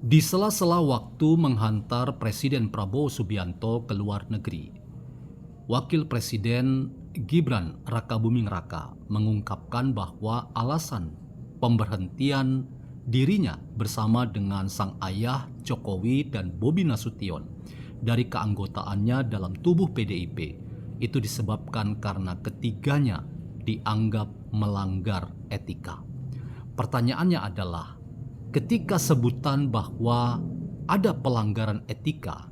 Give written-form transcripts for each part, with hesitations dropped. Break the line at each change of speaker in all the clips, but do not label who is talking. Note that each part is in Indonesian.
Di sela-sela waktu menghantar Presiden Prabowo Subianto ke luar negeri, Wakil Presiden Gibran Rakabuming Raka mengungkapkan bahwa alasan pemberhentian dirinya bersama dengan sang ayah Jokowi dan Bobi Nasution dari keanggotaannya dalam tubuh PDIP itu disebabkan karena ketiganya dianggap melanggar etika. Pertanyaannya adalah, ketika sebutan bahwa ada pelanggaran etika,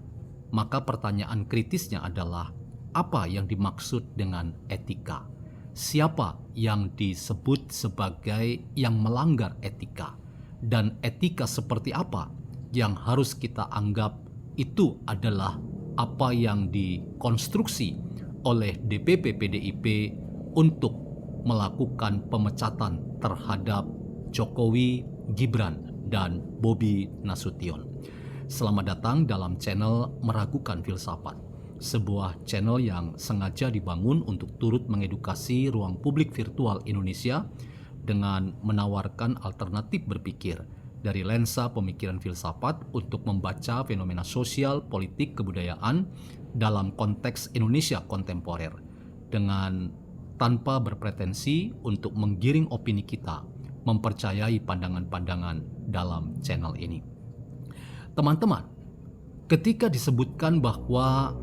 maka pertanyaan kritisnya adalah apa yang dimaksud dengan etika? Siapa yang disebut sebagai yang melanggar etika? Dan etika seperti apa yang harus kita anggap itu adalah apa yang dikonstruksi oleh DPP PDIP untuk melakukan pemecatan terhadap Jokowi, Gibran, dan Bobi Nasution. Selamat datang dalam channel Meragukan Filsafat, sebuah channel yang sengaja dibangun untuk turut mengedukasi ruang publik virtual Indonesia dengan menawarkan alternatif berpikir dari lensa pemikiran filsafat untuk membaca fenomena sosial, politik, kebudayaan dalam konteks Indonesia kontemporer dengan tanpa berpretensi untuk menggiring opini kita mempercayai pandangan-pandangan dalam channel ini. Teman-teman, ketika disebutkan bahwa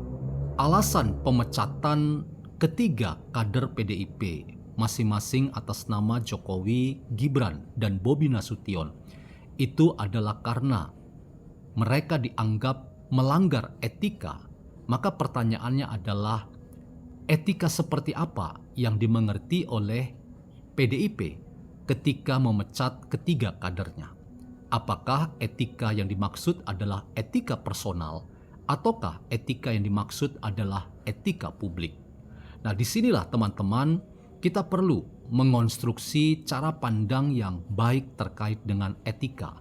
alasan pemecatan ketiga kader PDIP masing-masing atas nama Jokowi, Gibran, dan Bobi Nasution itu adalah karena mereka dianggap melanggar etika, maka pertanyaannya adalah etika seperti apa yang dimengerti oleh PDIP ketika memecat ketiga kadernya? Apakah etika yang dimaksud adalah etika personal ataukah etika yang dimaksud adalah etika publik? Nah, disinilah teman-teman kita perlu mengonstruksi cara pandang yang baik terkait dengan etika.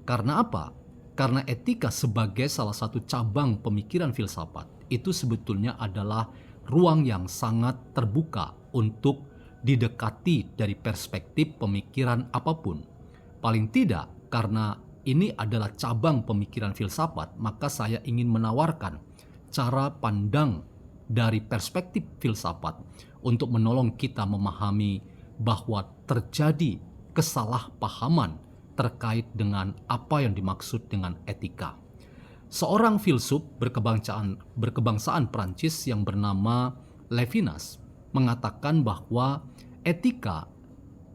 Karena apa? Karena etika sebagai salah satu cabang pemikiran filsafat itu sebetulnya adalah ruang yang sangat terbuka untuk didekati dari perspektif pemikiran apapun. Paling tidak, karena ini adalah cabang pemikiran filsafat, maka saya ingin menawarkan cara pandang dari perspektif filsafat untuk menolong kita memahami bahwa terjadi kesalahpahaman terkait dengan apa yang dimaksud dengan etika. Seorang filsuf berkebangsaan Prancis yang bernama Levinas mengatakan bahwa etika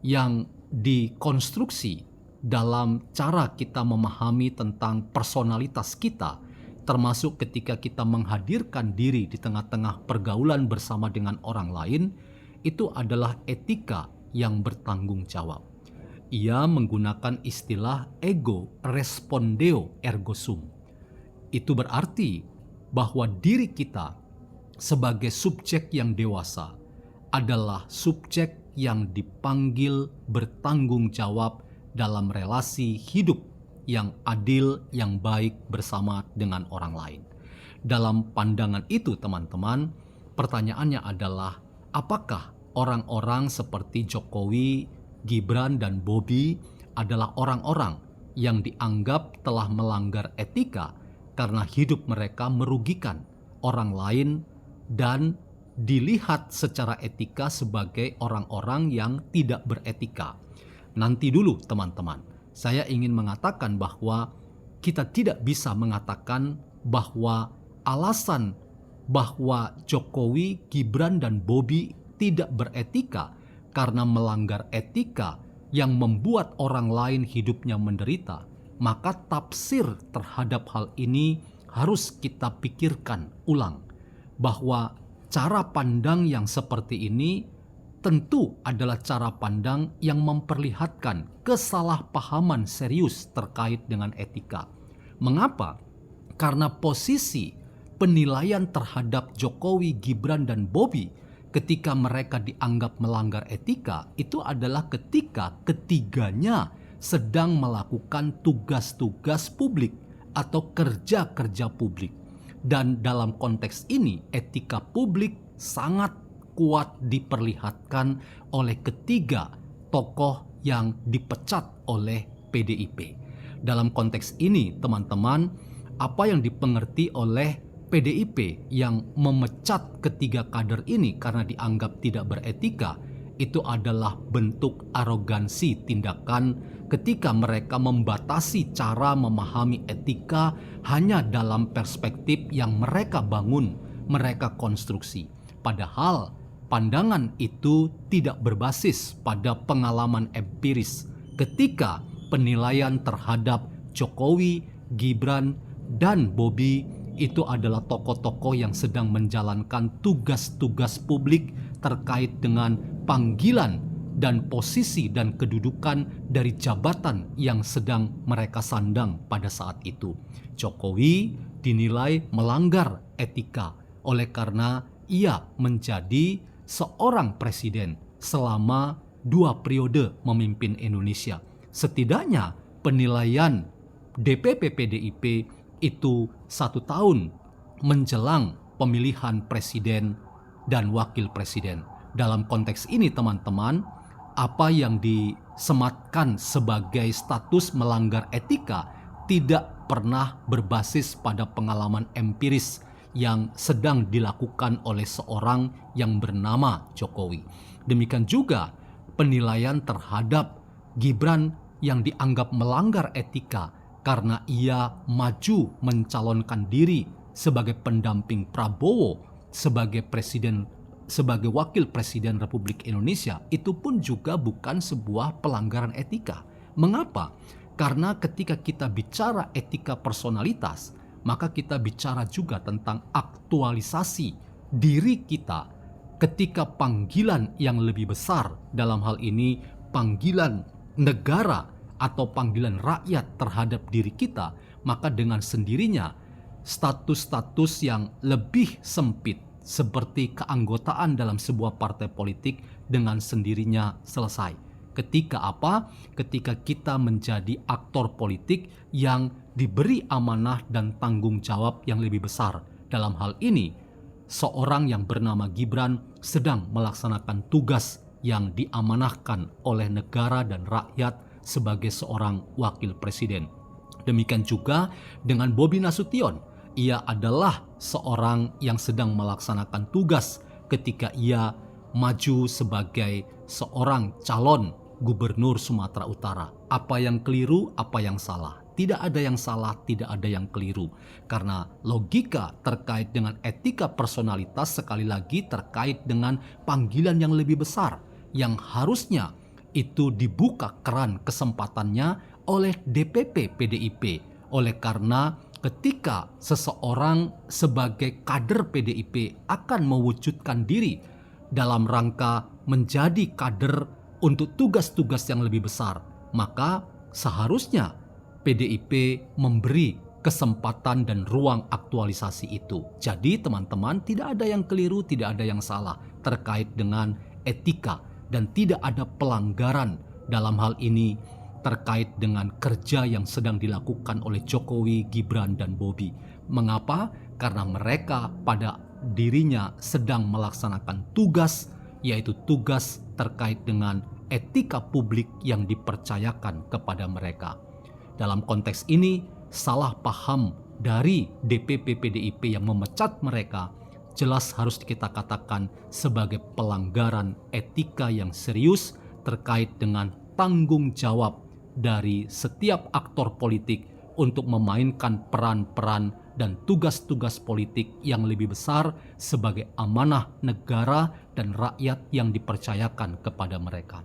yang dikonstruksi dalam cara kita memahami tentang personalitas kita, termasuk ketika kita menghadirkan diri di tengah-tengah pergaulan bersama dengan orang lain, itu adalah etika yang bertanggung jawab. Ia menggunakan istilah ego respondeo ergo sum. Itu berarti bahwa diri kita sebagai subjek yang dewasa adalah subjek yang dipanggil bertanggung jawab dalam relasi hidup yang adil, yang baik bersama dengan orang lain. Dalam pandangan itu, teman-teman, pertanyaannya adalah apakah orang-orang seperti Jokowi, Gibran, dan Bobi adalah orang-orang yang dianggap telah melanggar etika karena hidup mereka merugikan orang lain dan dilihat secara etika sebagai orang-orang yang tidak beretika. Nanti dulu teman-teman, saya ingin mengatakan bahwa kita tidak bisa mengatakan bahwa alasan bahwa Jokowi, Gibran, dan Bobi tidak beretika karena melanggar etika yang membuat orang lain hidupnya menderita, maka tafsir terhadap hal ini harus kita pikirkan ulang, bahwa cara pandang yang seperti ini tentu adalah cara pandang yang memperlihatkan kesalahpahaman serius terkait dengan etika. Mengapa? Karena posisi penilaian terhadap Jokowi, Gibran, dan Bobi ketika mereka dianggap melanggar etika itu adalah ketika ketiganya sedang melakukan tugas-tugas publik atau kerja-kerja publik. Dan dalam konteks ini etika publik sangat kuat diperlihatkan oleh ketiga tokoh yang dipecat oleh PDIP. Dalam konteks ini, teman-teman, apa yang dipengerti oleh PDIP yang memecat ketiga kader ini karena dianggap tidak beretika, itu adalah bentuk arogansi tindakan ketika mereka membatasi cara memahami etika hanya dalam perspektif yang mereka bangun, mereka konstruksi. Padahal pandangan itu tidak berbasis pada pengalaman empiris ketika penilaian terhadap Jokowi, Gibran, dan Bobi itu adalah tokoh-tokoh yang sedang menjalankan tugas-tugas publik terkait dengan panggilan dan posisi dan kedudukan dari jabatan yang sedang mereka sandang pada saat itu. Jokowi dinilai melanggar etika oleh karena ia menjadi seorang presiden selama 2 periode memimpin Indonesia. Setidaknya penilaian DPP PDIP itu 1 tahun menjelang pemilihan presiden dan wakil presiden. Dalam konteks ini, teman-teman, apa yang disematkan sebagai status melanggar etika tidak pernah berbasis pada pengalaman empiris yang sedang dilakukan oleh seorang yang bernama Jokowi. Demikian juga penilaian terhadap Gibran yang dianggap melanggar etika karena ia maju mencalonkan diri sebagai pendamping Prabowo sebagai wakil presiden Republik Indonesia, itu pun juga bukan sebuah pelanggaran etika. Mengapa? Karena ketika kita bicara etika personalitas, maka kita bicara juga tentang aktualisasi diri kita ketika panggilan yang lebih besar, dalam hal ini panggilan negara atau panggilan rakyat terhadap diri kita, maka dengan sendirinya status-status yang lebih sempit seperti keanggotaan dalam sebuah partai politik dengan sendirinya selesai. Ketika apa? Ketika kita menjadi aktor politik yang diberi amanah dan tanggung jawab yang lebih besar. Dalam hal ini, seorang yang bernama Gibran sedang melaksanakan tugas yang diamanahkan oleh negara dan rakyat sebagai seorang wakil presiden. Demikian juga dengan Bobi Nasution. Ia adalah seorang yang sedang melaksanakan tugas ketika ia maju sebagai seorang calon gubernur Sumatera Utara. Apa yang keliru, apa yang salah? Tidak ada yang salah, tidak ada yang keliru. Karena logika terkait dengan etika personalitas sekali lagi terkait dengan panggilan yang lebih besar yang harusnya itu dibuka keran kesempatannya oleh DPP PDIP. Oleh karena ketika seseorang sebagai kader PDIP akan mewujudkan diri dalam rangka menjadi kader untuk tugas-tugas yang lebih besar, maka seharusnya PDIP memberi kesempatan dan ruang aktualisasi itu. Jadi teman-teman, tidak ada yang keliru, tidak ada yang salah terkait dengan etika, dan tidak ada pelanggaran dalam hal ini terkait dengan kerja yang sedang dilakukan oleh Jokowi, Gibran, dan Bobi. Mengapa? Karena mereka pada dirinya sedang melaksanakan tugas, yaitu tugas terkait dengan etika publik yang dipercayakan kepada mereka. Dalam konteks ini, salah paham dari DPP PDIP yang memecat mereka jelas harus kita katakan sebagai pelanggaran etika yang serius terkait dengan tanggung jawab dari setiap aktor politik untuk memainkan peran-peran dan tugas-tugas politik yang lebih besar sebagai amanah negara dan rakyat yang dipercayakan kepada mereka.